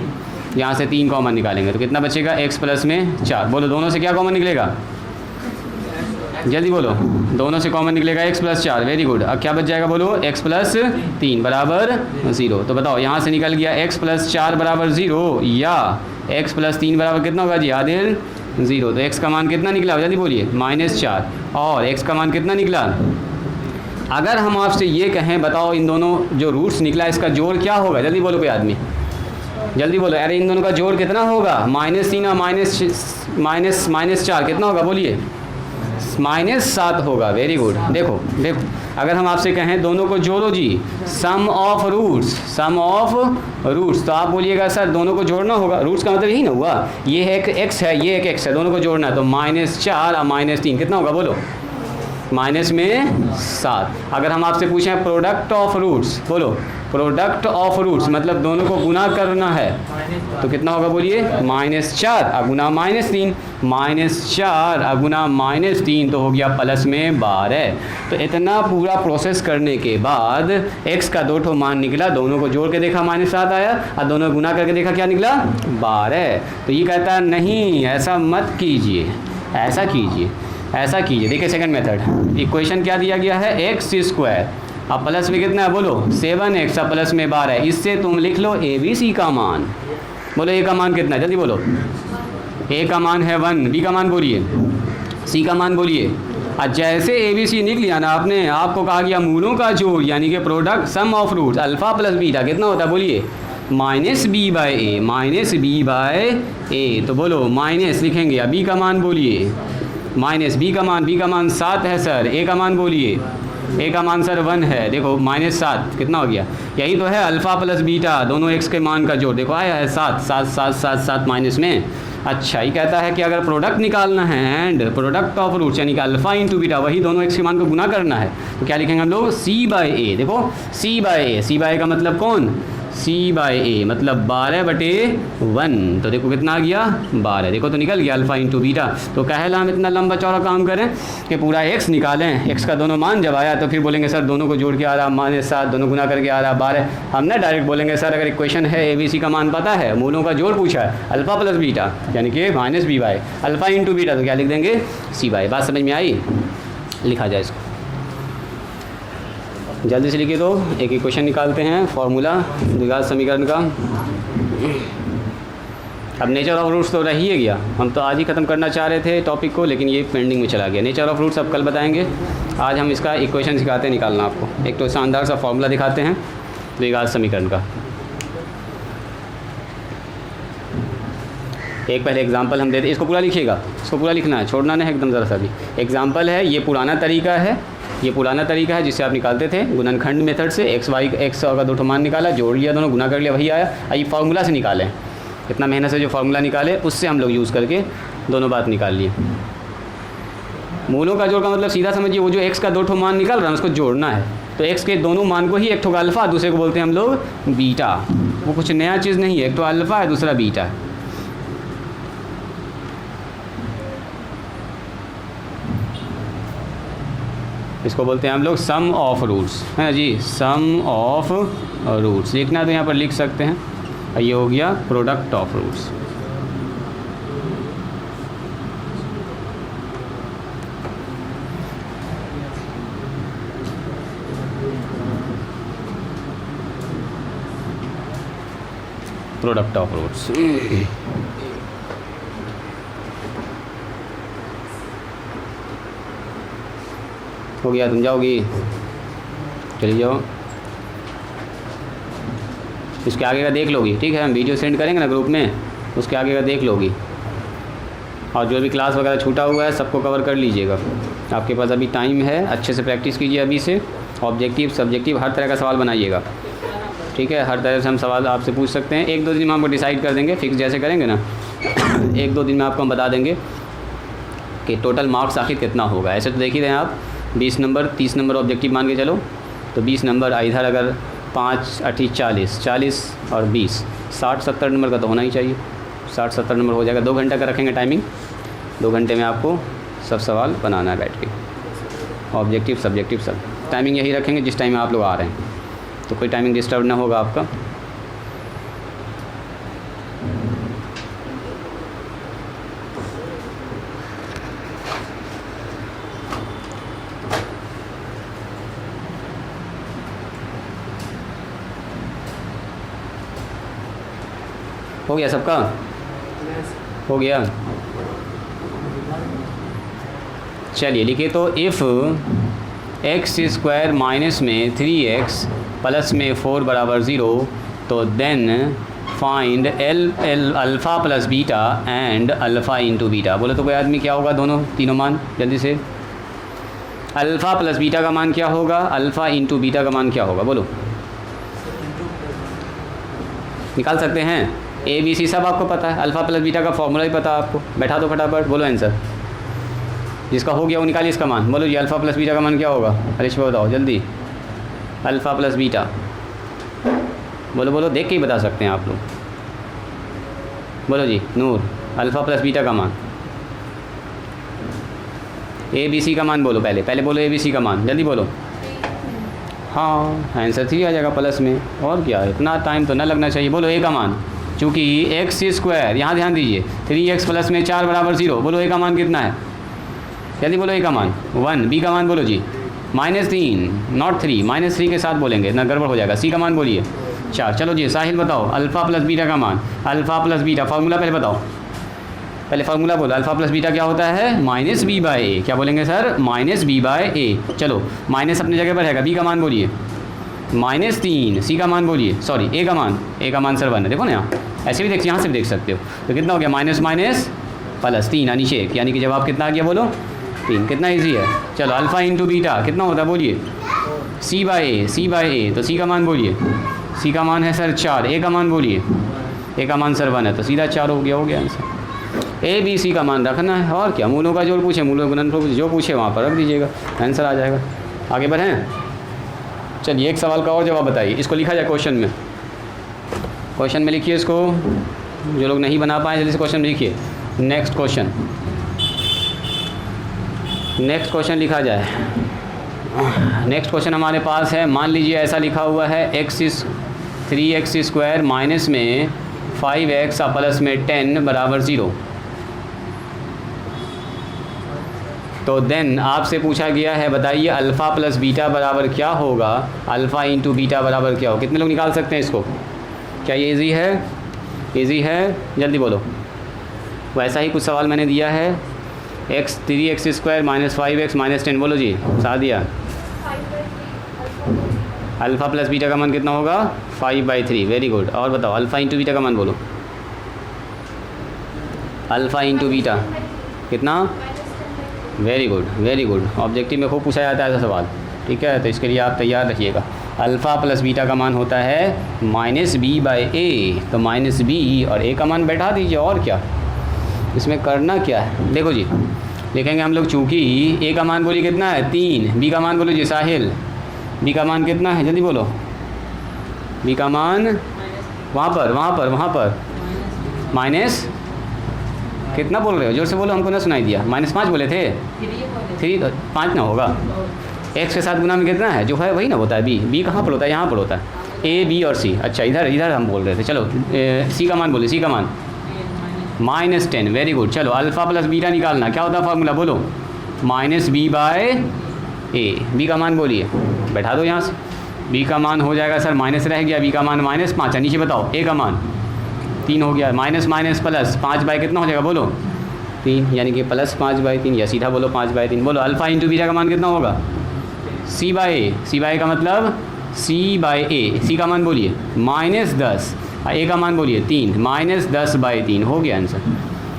यहाँ से 3 कॉमन निकालेंगे तो कितना बचेगा? x प्लस में 4। बोलो दोनों से क्या कॉमन निकलेगा? जल्दी बोलो, दोनों से कॉमन निकलेगा x प्लस 4। Very good. अब क्या बच जाएगा बोलो? x प्लस 3 बराबर 0। तो बताओ यहाँ से निकल गया x प्लस 4 बराबर 0 या x प्लस 3 बराबर कितना होगा जी? आदिल 0। तो x का मान कितना निकला? जल्दी बोलिए। -4। और x का मान कितना निकला? अगर हम आपसे ये कहें बताओ इन दोनों जो रूट्स निकला इसका जोड़ क्या होगा? जल्दी बोलो कोई आदमी, जल्दी बोलो। अरे इन दोनों का जोड़ कितना होगा? -3 और -4 कितना होगा बोलिए? -7 होगा। Very good. देखो देखो, अगर हम आपसे कहें दोनों को जोड़ो जी, sum of roots, sum of roots, तो आप बोलिएगा सर दोनों को जोड़ना होगा। रूट्स का मतलब यही ना हुआ, ये एक x है, ये एक x है, दोनों को जोड़ना है। तो -4 और -3 कितना होगा बोलो? -7। अगर हम आपसे पूछें प्रोडक्ट ऑफ रूट्स, बोलो प्रोडक्ट ऑफ रूट्स मतलब दोनों को गुना करना है, तो कितना होगा बोलिए? -4 अगुना -3, -4 अगुना -3 तो हो गया प्लस में 12। तो इतना पूरा प्रोसेस करने के बाद x का 2 ठो मान निकला, दोनों को जोड़ के देखा -7 आया, और दोनों को गुना करके देखा क्या निकला? 12। तो ये कहता है नहीं ऐसा मत कीजिए, ऐसा कीजिए, ऐसा कीजिए। देखिए सेकंड मेथड, इक्वेशन क्या दिया गया है? एक्स स्क्वायर, अब प्लस में कितना है बोलो? 7x, अब प्लस में 12। इससे तुम लिख लो ए बी सी का मान। बोलो ए का मान कितना है? जल्दी बोलो। ए का मान है 1, बी का मान बोलिए, सी का मान बोलिए। और जैसे ए बी सी निकल लिया ना आपने, आपको कहा गया मूलों का जोड़ यानी कि product sum of roots alpha plus beta कितना होता है बोलिए? -b by A, -b by A. तो बोलो माइनस लिखेंगे, अब बी का मान बोलिए, माइनस बी का मान 7 है सर। ए का मान बोलिए, ए का मान सर 1 है। देखो -7 कितना हो गया? यही तो है अल्फ़ा प्लस बीटा, दोनों x के मान का जोड़। देखो आया है 7 7 7 7 7 माइनस में। अच्छा, ये कहता है कि अगर प्रोडक्ट निकालना है एंड प्रोडक्ट ऑफ रूट्स यानी कि अल्फ़ा इंटू बीटा, वही दोनों x के मान को गुना करना है, तो क्या लिखेंगे हम लोग? c बाय ए। देखो c बाय ए, c बाय का मतलब कौन? c बाय ए मतलब 12/1। तो देखो कितना आ गया? 12। देखो तो निकल गया अल्फ़ा इंटू बीटा। तो कहला हम इतना लंबा चौड़ा काम करें कि पूरा x निकालें, x का दोनों मान जब आया तो फिर बोलेंगे सर दोनों को जोड़ के आ रहा -7, दोनों गुना करके आ रहा 12। हम ना डायरेक्ट बोलेंगे सर अगर इक्वेशन है ए बी सी का मान पता है, मूलों का जोड़ पूछा है अल्फ़ा प्लस बीटा यानी कि -b by alpha into beta, तो क्या लिख देंगे? c by. बात समझ में आई? लिखा जाए इसको, जल्दी से लिखिए। तो एक इक्वेशन निकालते हैं, फार्मूला द्विघात समीकरण का। अब नेचर ऑफ रूट्स तो रह ही गया, हम तो आज ही ख़त्म करना चाह रहे थे टॉपिक को, लेकिन ये पेंडिंग में चला गया। नेचर ऑफ रूट्स अब कल बताएंगे, आज हम इसका इक्वेशन सिखाते हैं निकालना आपको। एक तो शानदार सा फार्मूला दिखाते हैं द्विघात समीकरण का। एक पहले एग्जांपल हम देते, इसको पूरा लिखिएगा, इसको पूरा लिखना है, छोड़ना नहीं एकदम ज़रा सा भी। एग्जांपल है, ये पुराना तरीका है, ये पुराना तरीका है जिससे आप निकालते थे गुणनखंड मेथड से। एक्स का 2 ठो मान निकाला, जोड़ लिया, दोनों गुना कर लिया, वही आया। ये फार्मूला से निकालें, इतना मेहनत से जो फार्मूला निकाले उससे हम लोग यूज़ करके दोनों बात निकाल लिए। मूलों का जोड़ का मतलब सीधा समझिए, वो जो एक्स का 2 ठो मान निकाल रहा है उसको जोड़ना है। तो एक्स के दोनों मान को ही एक ठो का अल्फ़ा, दूसरे को बोलते हैं हम लोग बीटा। वो कुछ नया चीज़ नहीं है, एक तो अल्फ़ा है दूसरा बीटा है। इसको बोलते हैं हम लोग सम ऑफ रूट्स, है जी, सम ऑफ रूट्स। लिखना तो यहाँ पर लिख सकते हैं। ये हो गया product of roots. Product of roots. हो गया, तुम जाओगी, चली जाओ। इसके आगे का देख लोगी, ठीक है, हम वीडियो सेंड करेंगे ना ग्रुप में, उसके आगे का देख लोगी। और जो भी क्लास वगैरह छूटा हुआ है सबको कवर कर लीजिएगा। आपके पास अभी टाइम है, अच्छे से प्रैक्टिस कीजिए अभी से। ऑब्जेक्टिव सब्जेक्टिव हर तरह का सवाल बनाइएगा, ठीक है। हर तरह से हम सवाल आपसे पूछ सकते हैं। 1-2 दिन में आपको डिसाइड कर देंगे, फिक्स जैसे करेंगे ना 1-2 दिन में आपको हम बता देंगे कि टोटल मार्क्स आखिर कितना होगा। ऐसे तो देख ही रहे हैं आप, 20 नंबर 30 नंबर ऑब्जेक्टिव मान के चलो, तो 20 नंबर इधर अगर 5 8 40 40 और 20 60-70 नंबर का तो होना ही चाहिए। 60-70 नंबर हो जाएगा। 2 घंटे का रखेंगे टाइमिंग, 2 घंटे में आपको सब सवाल बनाना है बैठ के, ऑब्जेक्टिव सब्जेक्टिव सब। टाइमिंग यही रखेंगे जिस टाइम में आप लोग आ रहे हैं, तो कोई टाइमिंग डिस्टर्ब ना होगा आपका। हो गया सबका? हो गया, चलिए लिखिए। तो इफ़ एक्स स्क्वायर माइनस में 3x प्लस में 4 बराबर 0, तो then find alpha plus beta and alpha into beta. बोलो तो कोई आदमी क्या होगा, दोनों तीनों मान जल्दी से। अल्फ़ा प्लस बीटा का मान क्या होगा, अल्फ़ा इंटू बीटा का मान क्या होगा, बोलो। निकाल सकते हैं, ABC सब आपको पता है, अल्फ़ा प्लस बीटा का फॉर्मूला ही पता है आपको। बैठा दो फटाफट, बोलो आंसर। जिसका हो गया वो निकालिए इसका मान। बोलो जी, अल्फ़ा प्लस बीटा का मान क्या होगा, हरीश भाई बताओ जल्दी। अल्फ़ा प्लस बीटा, बोलो बोलो, देख के ही बता सकते हैं आप लोग। बोलो जी नूर, अल्फ़ा प्लस बीटा का मान, ABC का मान बोलो। पहले बोलो ABC का मान, जल्दी बोलो। हाँ, आंसर 3 आ जाएगा प्लस में, और क्या, इतना टाइम तो ना लगना चाहिए। बोलो A का मान, चूँकि एक्स स्क्वायर, यहाँ ध्यान दीजिए, 3x प्लस में 4 बराबर 0। बोलो A का मान कितना है, जल्दी बोलो। A का मान 1। B का मान बोलो जी -3, नॉट 3, -3 के साथ बोलेंगे ना गड़बड़ हो जाएगा। C का मान बोलिए 4। चलो जी साहिल बताओ, अल्फ़ा प्लस बीटा का मान। अल्फ़ा प्लस बीटा फार्मूला पहले बताओ, पहले फार्मूला बोलो। अल्फ़ा प्लस बीटा क्या होता है, -b/a। क्या बोलेंगे सर, -b/a। चलो माइनस अपनी जगह पर रहेगा। B का मान बोलिए -3। C का मान बोलिए, सॉरी A का मान सर 1 है। देखो ना यहाँ, ऐसे भी देख, यहाँ से भी देख सकते हो। तो कितना हो गया, माइनस माइनस प्लस 3 यानी शेक, यानी कि जवाब कितना आ गया, बोलो 3। कितना ईजी है। चलो अल्फ़ा इंटू बीटा कितना होता है, बोलिए C/A। तो C का मान बोलिए, C का मान है सर 4। A का मान बोलिए, A का मान सर 1 है, तो सीधा 4 हो गया आंसर। ABC का मान रखना है, और क्या, मूलों का जोड़ पूछे, मूलों गुणन पूछे, जो पूछे वहाँ पर रख दीजिएगा, आंसर आ जाएगा। आगे बढ़ें, चलिए एक सवाल का और जवाब बताइए। इसको लिखा जाए क्वेश्चन में, क्वेश्चन में लिखिए इसको। जो लोग नहीं बना पाए जल्दी से क्वेश्चन लिखिए। नेक्स्ट क्वेश्चन लिखा जाए। नेक्स्ट क्वेश्चन हमारे पास है, मान लीजिए ऐसा लिखा हुआ है, 3x स्क्वायर माइनस में 5x प्लस में 10 बराबर 0। तो देन आपसे पूछा गया है, बताइए अल्फ़ा प्लस बीटा बराबर क्या होगा, अल्फ़ा इंटू बीटा बराबर क्या हो। कितने लोग निकाल सकते हैं इसको, क्या ये ईजी है, ईजी है, जल्दी बोलो। वैसा ही कुछ सवाल मैंने दिया है, 3x square minus 5x minus 10। बोलो जी सादिया, अल्फ़ा प्लस बीटा का मान कितना होगा, 5/3। Very good. और बताओ अल्फ़ा इंटू बीटा का मान बोलो, अल्फ़ा इंटू बीटा कितना, वेरी गुड। ऑब्जेक्टिव में खूब पूछा जाता है ऐसा सवाल, ठीक है, तो इसके लिए आप तैयार रखिएगा। अल्फ़ा प्लस बीटा का मान होता है -b/a, तो -b और a का मान बैठा दीजिए, और क्या इसमें करना क्या है। देखो जी लिखेंगे हम लोग, चूँकि a का मान बोलिए कितना है 3, b का मान बोलो जी साहिल, b का मान कितना है, जल्दी बोलो। b का मान वहाँ पर माइनस कितना बोल रहे हो, जोर से बोलो, हमको ना सुनाई दिया। -5 बोले थे, 3 5 ना होगा, x के साथ गुना में कितना है, जो है वही ना होता है। b कहाँ पर होता है, यहाँ पर होता है, a b और c। अच्छा इधर हम बोल रहे थे। चलो c का मान बोले, c का मान -10। Very good. चलो अल्फ़ा प्लस बीटा निकालना, क्या होता है फार्मूला, बोलो -b/a। b का मान बोलिए, बैठा दो यहाँ से। b का मान हो जाएगा सर, माइनस रह गया, b का मान -5 है। नीचे बताओ a का मान 3 हो गया, माइनस माइनस प्लस 5 बाई कितना हो जाएगा बोलो 3, यानी कि प्लस 5/3, या सीधा बोलो 5/3। बोलो अल्फ़ा इंटू बीटा का मान कितना होगा C/A। C/A का मतलब C/A, C का मान बोलिए -10, A का मान बोलिए 3, -10/3 हो गया आंसर।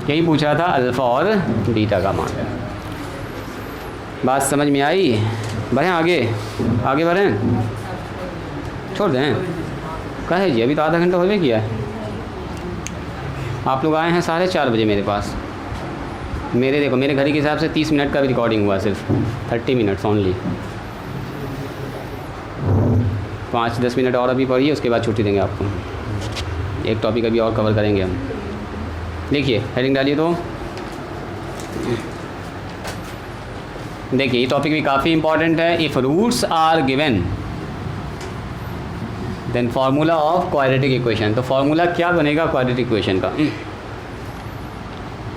यही पूछ रहा था अल्फ़ा और बीटा का मान। बात समझ में आई? बढ़ें आगे, आगे बढ़ें, छोड़ दें कहे जी, अभी तो आधा घंटा होने किया है। आप लोग आए हैं 4:30 बजे मेरे पास। मेरे देखो मेरे घड़ी के हिसाब से 30 मिनट का भी रिकॉर्डिंग हुआ, सिर्फ 30 मिनट्स ओनली। 5-10 मिनट और अभी पढ़िए, उसके बाद छुट्टी देंगे आपको। एक टॉपिक अभी और कवर करेंगे हम। देखिए हेडिंग डालिए तो देखिए ये टॉपिक भी काफ़ी इंपॉर्टेंट है। If roots are given then formula of quadratic equation. तो फार्मूला क्या बनेगा क्वाड्रेटिक इक्वेशन का,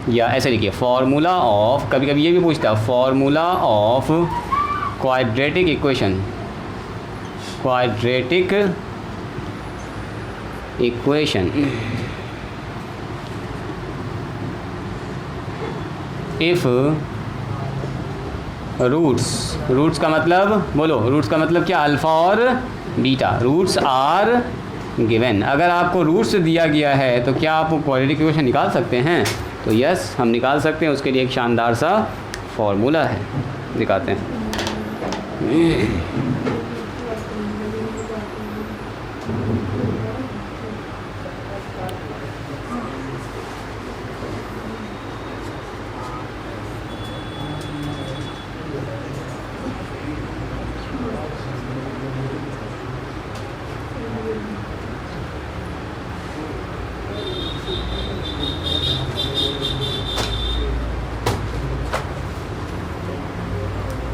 या ऐसे लिखिए फार्मूला ऑफ, कभी कभी ये भी पूछता है formula of quadratic equation, quadratic equation if roots का मतलब बोलो, रूट्स का मतलब क्या, अल्फ़ा और बीटा, रूट्स आर गिवन। अगर आपको रूट्स दिया गया है तो क्या आप क्वाड्रेटिक इक्वेशन निकाल सकते हैं? तो यस हम निकाल सकते हैं। उसके लिए एक शानदार सा फॉर्मूला है, दिखाते हैं।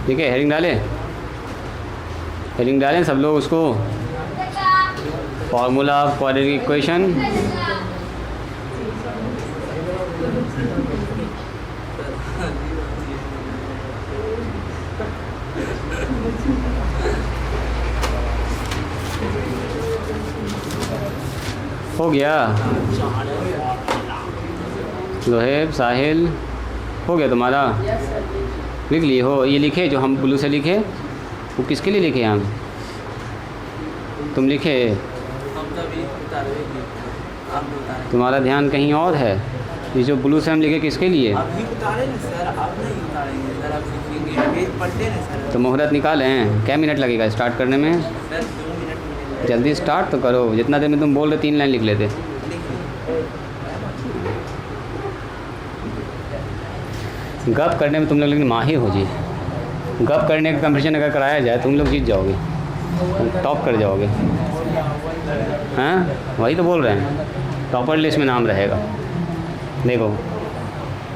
ठीक है, हेडिंग डालें सब लोग उसको, फार्मूला ऑफ क्वाड्रेटिक इक्वेशन। हो गया लोहेब साहिल, हो गया तुम्हारा, लिख लिए हो? ये लिखे जो हम ब्लू से लिखे वो किसके लिए लिखे हम? तुम लिखे, तुम्हारा ध्यान कहीं और है। ये जो ब्लू से हम लिखे किसके लिए? तो मुहूर्त निकालें, क्या मिनट लगेगा स्टार्ट करने में? जल्दी स्टार्ट तो करो, जितना देर में तुम बोल रहे 3 लाइन लिख लेते। गप करने में तुम लोग लेकिन माहिर हो जी। गप करने का कंपटीशन अगर कराया जाए तुम लोग जीत जाओगे, टॉप कर जाओगे। हाँ वही तो बोल रहे हैं, टॉपर लिस्ट में नाम रहेगा। देखो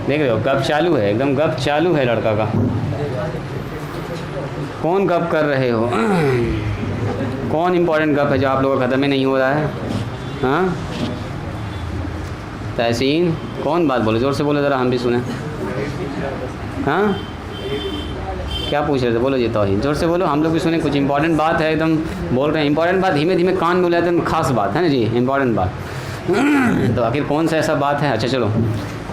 देख रहे हो गप चालू है, एकदम गप चालू है लड़का का। कौन गप कर रहे हो? कौन इम्पोर्टेंट गप है जो आप लोगों का ख़त्म ही नहीं हो रहा है? हाँ तहसीन, कौन बात बोले? ज़ोर से बोले ज़रा, हम भी सुने। हाँ क्या पूछ रहे थे? बोलो जी तौहीद, जोर से बोलो, हम लोग भी सुने। कुछ इंपॉर्टेंट बात है, एकदम बोल रहे हैं इंपॉर्टेंट बात, धीमे धीमे कान में बुलाते हैं, खास बात है ना जी, इंपॉर्टेंट बात। तो आखिर कौन सा ऐसा बात है? अच्छा चलो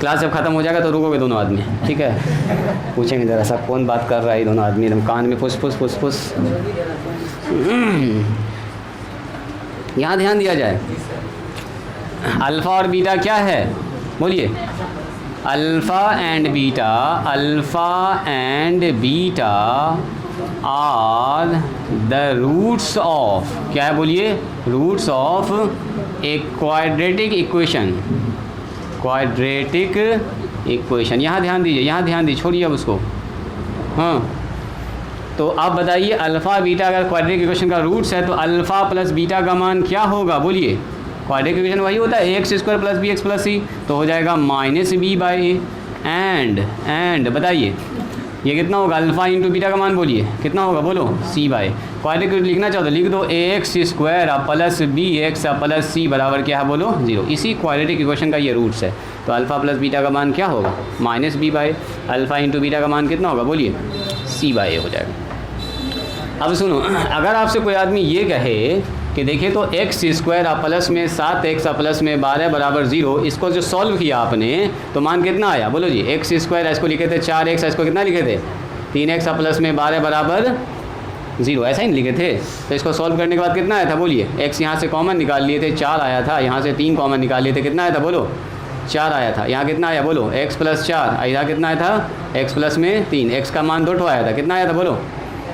क्लास जब ख़त्म हो जाएगा तो रुकोगे दोनों आदमी, ठीक है? पूछेंगे ज़रा सा कौन बात कर रहा है, दोनों आदमी एकदम कान में फुस फुस फुस फुस। यहाँ ध्यान दिया जाए, अल्फ़ा और बीटा क्या है बोलिए? Alpha and beta, alpha and beta are the roots of, क्या है बोलिए? Roots of a quadratic equation, quadratic equation. यहाँ ध्यान दीजिए, यहाँ ध्यान दीजिए, छोड़िए अब उसको। हाँ तो आप बताइए, अल्फ़ा बीटा अगर क्वाड्रेटिक इक्वेशन का रूट्स है तो अल्फ़ा प्लस बीटा का मान क्या होगा बोलिए? क्वाड्रेटिक इक्वेशन वही होता है ax² + bx + c, तो हो जाएगा -b/a। एंड बताइए ये कितना होगा? अल्फ़ा इंटू बीटा का मान बोलिए कितना होगा? बोलो c/a। क्वाड्रेटिक लिखना चाहो तो लिख दो ax² + bx + c बराबर क्या है? बोलो 0। इसी क्वाड्रेटिक इक्वेशन का ये रूट्स है। तो अल्फ़ा प्लस बीटा का मान क्या होगा? -b/a। अल्फ़ा इंटू बीटा का मान कितना होगा बोलिए? c/a हो जाएगा। अब सुनो, अगर आपसे कोई आदमी ये कहे कि देखिए तो एक्स स्क्वायर प्लस में 7x प्लस में 12 बराबर 0, इसको जो सॉल्व किया आपने तो मान कितना आया बोलो जी। एक्स स्क्वायर इसको लिखे थे 4x, इसको कितना लिखे थे 3x प्लस में 12 बराबर 0, ऐसा ही नहीं लिखे थे। तो इसको सॉल्व करने के बाद कितना आया था बोलिए। x यहाँ से कॉमन निकाल लिए थे 4 आया था, यहाँ से 3 कॉमन निकाल लिए थे, कितना आया था बोलो 4 आया था। यहाँ कितना आया बोलो x प्लस 4, यहाँ कितना आया था x प्लस में 3, x का मान 2 आया था, कितना आया था बोलो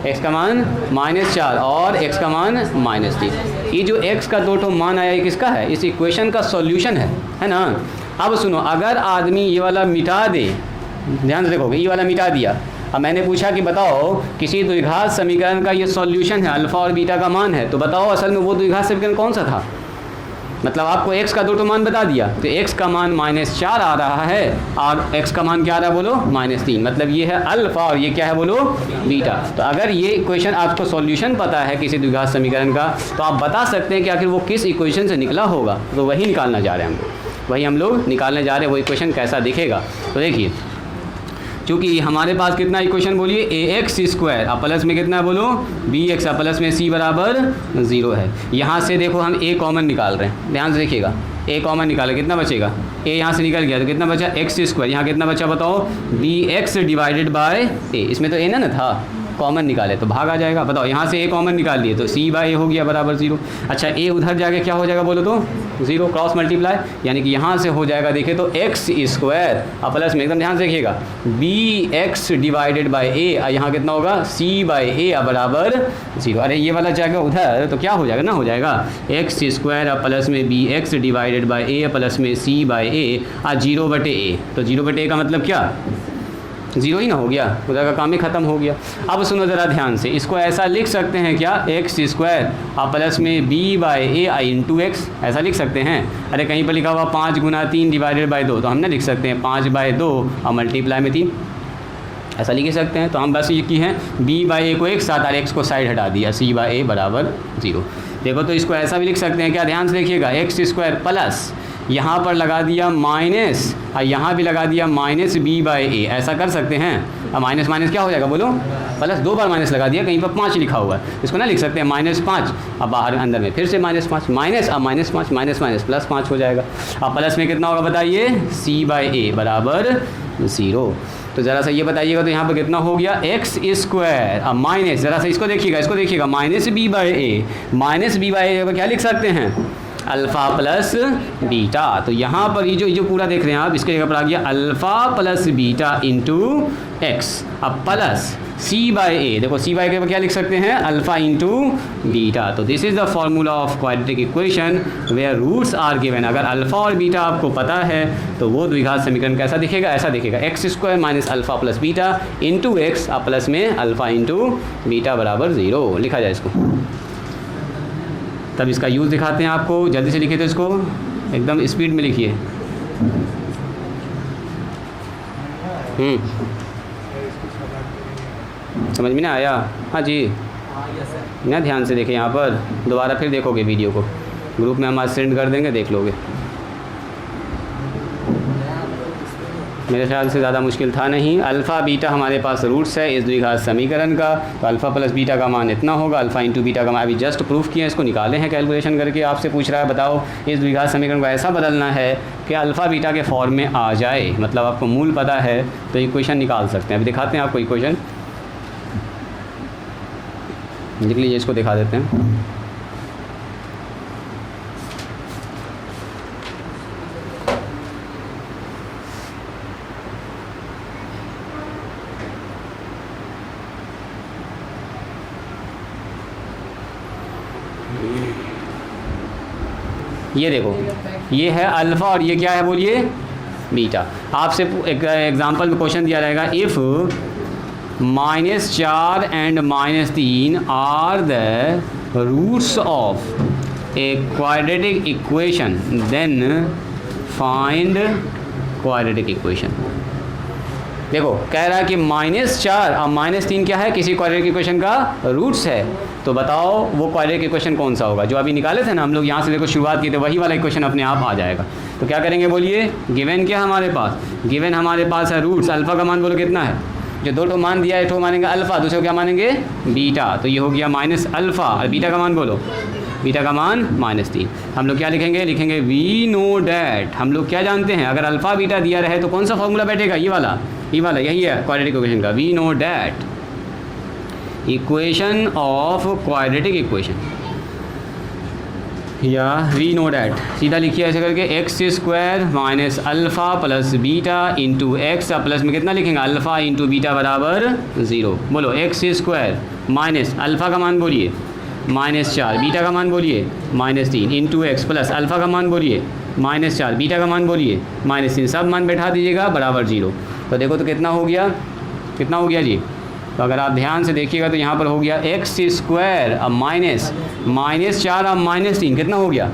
x का मान -4 और x का मान -3। ये जो x का 2 मान आया ये किसका है, इस इक्वेशन का सॉल्यूशन है ना। अब सुनो, अगर आदमी ये वाला मिटा दे, ध्यान से देखोगे, ये वाला मिटा दिया। अब मैंने पूछा कि बताओ किसी द्विघात समीकरण का ये सॉल्यूशन है, अल्फ़ा और बीटा का मान है, तो बताओ असल में वो द्विघात समीकरण कौन सा था। मतलब आपको x का 2 मान बता दिया, तो x का मान -4 आ रहा है और x का मान क्या आ रहा है बोलो -3, मतलब ये है अल्फ़ा और ये क्या है बोलो बीटा। तो अगर ये इक्वेशन आपको सॉल्यूशन पता है किसी द्विघात समीकरण का, तो आप बता सकते हैं कि आखिर वो किस इक्वेशन से निकला होगा। तो वही निकालना जा रहे हैं हम लोग, वही हम लोग निकालने जा रहे हैं, वो इक्वेशन कैसा दिखेगा। तो देखिए, चूँकि हमारे पास कितना इक्वेशन बोलिए ax स्क्वायर प्लस में कितना बोलो bx प्लस में c बराबर 0 है। यहाँ से देखो हम a कॉमन निकाल रहे हैं, ध्यान से देखिएगा, a कॉमन निकाले कितना बचेगा, a यहाँ से निकल गया तो कितना बचा x स्क्वायर, यहाँ कितना बचा बताओ bx डिवाइडेड बाय a, इसमें तो a ना था, कॉमन निकाले तो भाग आ जाएगा। बताओ यहाँ से a कॉमन निकाल लिए तो c/a हो गया बराबर 0। अच्छा a उधर जाके क्या हो जाएगा बोलो तो 0, क्रॉस मल्टीप्लाई, यानी कि यहाँ से हो जाएगा देखिए तो x स्क्वायर प्लस में एकदम ध्यान से देखिएगा bx डिवाइडेड बाय a, यहाँ कितना होगा c/a बराबर 0। अरे ये वाला जाएगा उधर तो क्या हो जाएगा ना, हो जाएगा x स्क्वायर प्लस में bx divided by a plus में c/a 0/a। तो 0/a का मतलब क्या 0 ही ना हो गया, उधर का काम ही ख़त्म हो गया। अब सुनो ज़रा ध्यान से, इसको ऐसा लिख सकते हैं क्या x स्क्वायर प्लस में b/a इंटू x, ऐसा लिख सकते हैं। अरे कहीं पर लिखा हुआ 5 गुना 3 डिवाइडेड बाय 2, तो हम ना लिख सकते हैं 5/2 और मल्टीप्लाई में 3, ऐसा लिख सकते हैं। तो हम बस ये की हैं b/a को एक साथ और x को साइड हटा दिया, c/a बराबर 0। देखो तो इसको ऐसा भी लिख सकते हैं क्या, ध्यान से देखिएगा, x स्क्वायर प्लस यहाँ पर लगा दिया माइनस और यहाँ भी लगा दिया -b/a, ऐसा कर सकते हैं। अब माइनस माइनस क्या हो जाएगा बोलो, प्लस 2 बार माइनस लगा दिया, कहीं पर 5 लिखा हुआ है, इसको ना लिख सकते हैं -5, अब बाहर अंदर में फिर से -5 माइनस, अब -5 माइनस माइनस +5 हो जाएगा। अब प्लस में कितना होगा बताइए, c/a बराबर 0। तो ज़रा सा ये बताइएगा, तो यहाँ पर कितना हो गया x स्क्वायर, अब माइनस, ज़रा सा इसको देखिएगा -b/a को क्या लिख सकते हैं अल्फ़ा प्लस बीटा। तो यहाँ पर ये जो पूरा देख रहे हैं आप, इसके जगह पर आ गया alpha plus beta into x, अब प्लस c/a, देखो c/a के क्या लिख सकते हैं अल्फ़ा इंटू बीटा। तो this is the formula of quadratic equation where roots are given. अगर अल्फ़ा और बीटा आपको पता है तो वो द्विघात समीकरण कैसा दिखेगा, ऐसा दिखेगा x square minus alpha plus beta into x plus में अल्फ़ा इंटू बीटा बराबर 0 लिखा जाए इसको। तब इसका यूज़ दिखाते हैं आपको, जल्दी से लिखिए, तो इसको एकदम स्पीड में लिखिए। समझ में ना आया? हाँ जी, ना ध्यान से देखें, यहाँ पर दोबारा फिर देखोगे वीडियो को, ग्रुप में हम आज सेंड कर देंगे, देख लोगे। मेरे ख्याल से ज़्यादा मुश्किल था नहीं। अल्फ़ा बीटा हमारे पास रूट्स है इस द्विघात समीकरण का, तो अल्फ़ा प्लस बीटा का मान इतना होगा, अल्फ़ा इंटू बीटा का मान अभी जस्ट प्रूफ किया, इसको निकाले हैं कैलकुलेशन करके। आपसे पूछ रहा है बताओ इस द्विघात समीकरण को ऐसा बदलना है कि अल्फ़ा बीटा के फॉर्म में आ जाए, मतलब आपको मूल पता है तो इक्वेशन निकाल सकते हैं। अभी दिखाते हैं आपको इक्वेशन, लिख लीजिए, इसको दिखा देते हैं। ये देखो, ये है अल्फ़ा और ये क्या है बोलिए बीटा। आपसे एक एग्जांपल में क्वेश्चन दिया रहेगा, if -4 and -3 are the roots of a quadratic equation then find quadratic equation. देखो कह रहा है कि -4 और -3 क्या है, किसी क्वाड्रेटिक इक्वेशन का रूट्स है। तो बताओ वो क्वाड्रेटिक इक्वेशन कौन सा होगा, जो अभी निकाले थे ना हम लोग, यहाँ से देखो शुरुआत की थे, वही वाला इक्वेशन अपने आप आ जाएगा। तो क्या करेंगे बोलिए, गिवन क्या हमारे पास, गिवन हमारे पास है रूट्स, अल्फ़ा का मान बोलो कितना है, जो 2 मान दिया है, एक मानेंगे अल्फ़ा, दूसरे को क्या मानेंगे बीटा। तो ये हो गया -अल्फ़ा, और बीटा का मान बोलो बीटा का मान -3। हम लोग क्या लिखेंगे, लिखेंगे वी नो डैट, हम लोग क्या जानते हैं, अगर अल्फ़ा बीटा दिया रहे तो कौन सा फॉर्मूला बैठेगा, ये वाला यही है क्वाड्रेटिक इक्वेशन का। We know that equation of quadratic equation, या वी नो डैट सीधा लिखिए ऐसे करके, x² minus alpha plus beta into x, plus में कितना लिखेंगे, अल्फ़ा इंटू बीटा बराबर 0। बोलो x² माइनस अल्फ़ा का मान बोलिए -4, बीटा का मान बोलिए -3 इंटू एक्स, प्लस अल्फ़ा का मान बोलिए -4, बीटा का मान बोलिए -3, सब मान बैठा दीजिएगा बराबर 0। तो देखो तो कितना हो गया जी। तो अगर आप ध्यान से देखिएगा तो यहाँ पर हो गया x² अब -4 अब -3 कितना हो गया,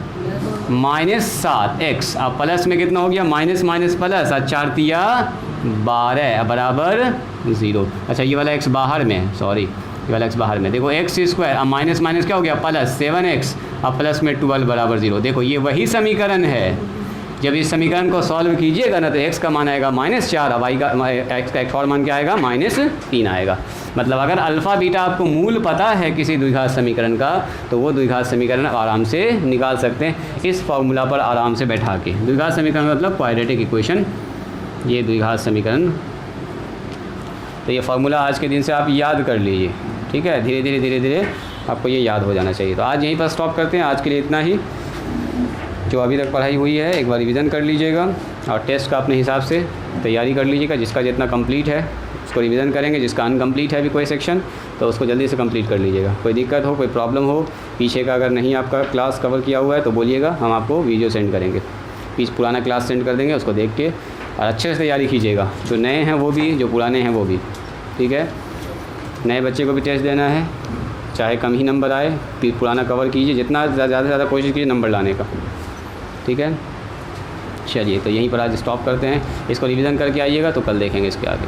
-7x, अब प्लस में कितना हो गया, माइनस प्लस, और 4 तिया 12 बराबर 0। अच्छा ये वाला x बाहर में है, सॉरी ये वाला x बाहर में, देखो x² अब माइनस क्या हो गया, प्लस 7x, अब प्लस में 12 बराबर 0। देखो ये वही समीकरण है, जब इस समीकरण को सॉल्व कीजिएगा ना तो x का मान आएगा -4, अब y का x का एक और मान क्या आएगा, -3 आएगा। मतलब अगर अल्फ़ा बीटा आपको मूल पता है किसी द्विघात समीकरण का तो वो द्विघात समीकरण आराम से निकाल सकते हैं इस फॉर्मूला पर आराम से बैठा के। द्विघात समीकरण मतलब क्वाड्रेटिक इक्वेशन, ये द्विघात समीकरण। तो ये फार्मूला आज के दिन से आप याद कर लीजिए, ठीक है, धीरे धीरे आपको ये याद हो जाना चाहिए। तो आज यहीं पर स्टॉप करते हैं, आज के लिए इतना ही। जो अभी तक पढ़ाई हुई है एक बार रिवीजन कर लीजिएगा और टेस्ट का अपने हिसाब से तैयारी कर लीजिएगा। जिसका जितना कंप्लीट है उसको रिवीजन करेंगे, जिसका अनकम्प्लीट है अभी कोई सेक्शन तो उसको जल्दी से कंप्लीट कर लीजिएगा। कोई दिक्कत हो, कोई प्रॉब्लम हो, पीछे का अगर नहीं आपका क्लास कवर किया हुआ है तो बोलिएगा, हम आपको वीडियो सेंड करेंगे। पुराना क्लास सेंड कर देंगे, उसको देख के और अच्छे से तैयारी कीजिएगा। जो नए हैं वो भी, जो पुराने हैं वो भी, ठीक है। नए बच्चे को भी टेस्ट देना है, चाहे कम ही नंबर आए, फिर पुराना कवर कीजिए, जितना ज़्यादा से ज़्यादा कोशिश कीजिए नंबर लाने का, ठीक है। चलिए तो यहीं पर आज स्टॉप करते हैं, इसको रिवीजन करके आइएगा तो कल देखेंगे इसके आगे।